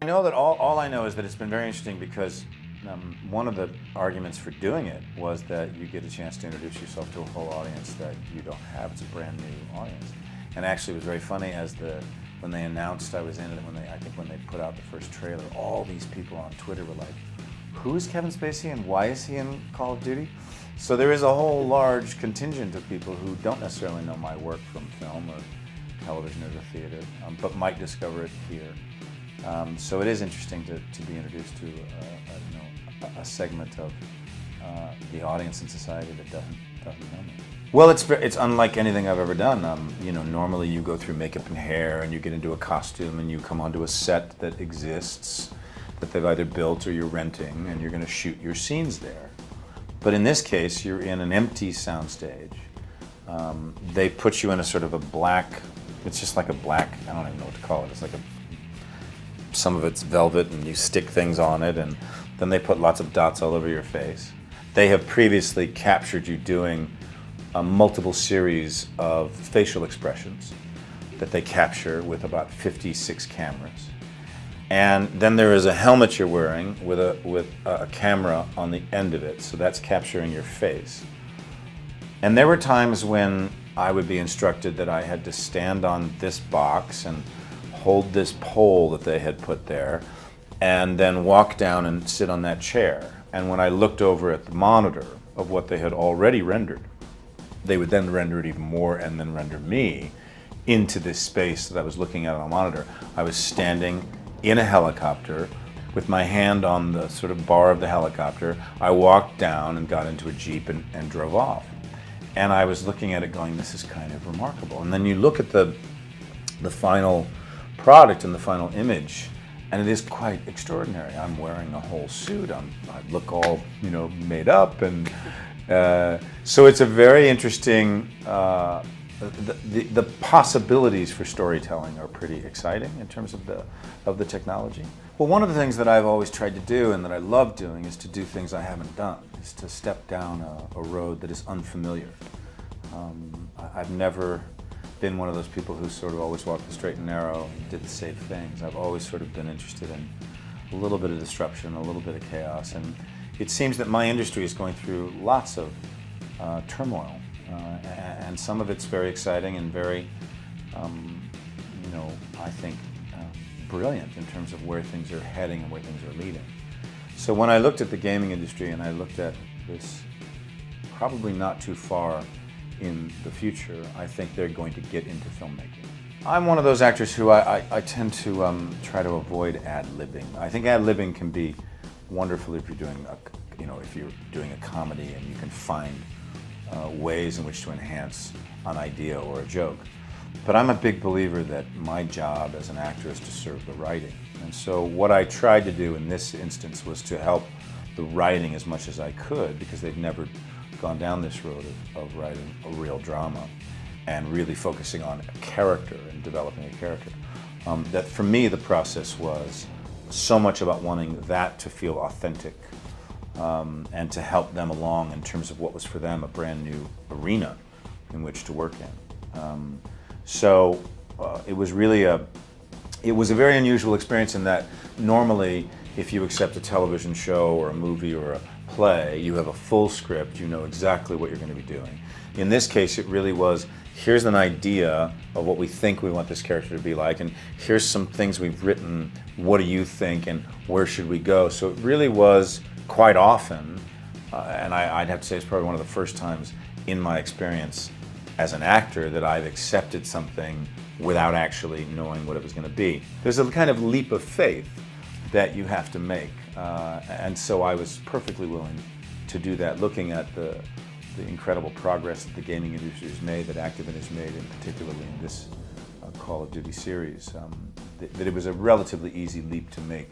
I know that all I know is that it's been very interesting because one of the arguments for doing it was that you get a chance to introduce yourself to a whole audience that you don't have. It's a brand new audience. And actually it was very funny when they announced I was in it, I think when they put out the first trailer, all these people on Twitter were like, who is Kevin Spacey and why is he in Call of Duty? So there is a whole large contingent of people who don't necessarily know my work from film or television or the theater, but might discover it here. So it is interesting to be introduced to a segment of the audience in society that doesn't know me. Well, it's unlike anything I've ever done. Normally you go through makeup and hair and you get into a costume and you come onto a set that exists, that they've either built or you're renting, and you're going to shoot your scenes there. But in this case, you're in an empty soundstage. They put you in a sort of a black, it's just like a black, I don't even know what to call it. It's like some of it's velvet and you stick things on it, and then they put lots of dots all over your face. They have previously captured you doing a multiple series of facial expressions that they capture with about 56 cameras. And then there is a helmet you're wearing with a camera on the end of it, so that's capturing your face. And there were times when I would be instructed that I had to stand on this box and hold this pole that they had put there, and then walk down and sit on that chair. And when I looked over at the monitor of what they had already rendered, they would then render it even more and then render me into this space that I was looking at on a monitor. I was standing in a helicopter with my hand on the sort of bar of the helicopter. I walked down and got into a Jeep and drove off. And I was looking at it going, this is kind of remarkable. And then you look at the final product and the final image, and it is quite extraordinary. I'm wearing a whole suit. I look all made up, and so it's a very interesting. The possibilities for storytelling are pretty exciting in terms of the technology. Well, one of the things that I've always tried to do and that I love doing is to do things I haven't done. Is to step down a road that is unfamiliar. I've never been one of those people who sort of always walked the straight and narrow and did the safe things. I've always sort of been interested in a little bit of disruption, a little bit of chaos, and it seems that my industry is going through lots of turmoil, and some of it's very exciting and very, I think, brilliant in terms of where things are heading and where things are leading. So when I looked at the gaming industry and I looked at this probably not too far in the future, I think they're going to get into filmmaking. I'm one of those actors who I tend to try to avoid ad-libbing. I think ad-libbing can be wonderful if you're doing a comedy and you can find ways in which to enhance an idea or a joke. But I'm a big believer that my job as an actor is to serve the writing. And so what I tried to do in this instance was to help the writing as much as I could, because they've never gone down this road of writing a real drama and really focusing on a character and developing a character. That for me the process was so much about wanting that to feel authentic, and to help them along in terms of what was for them a brand new arena in which to work in. So it was really a very unusual experience in that normally if you accept a television show or a movie or a play, you have a full script, you know exactly what you're going to be doing. In this case, it really was, here's an idea of what we think we want this character to be like, and here's some things we've written, what do you think, and where should we go? So it really was quite often, and I'd have to say it's probably one of the first times in my experience as an actor that I've accepted something without actually knowing what it was going to be. There's a kind of leap of faith that you have to make, and so I was perfectly willing to do that, looking at the incredible progress that the gaming industry has made, that Activision has made, and particularly in this Call of Duty series, that it was a relatively easy leap to make.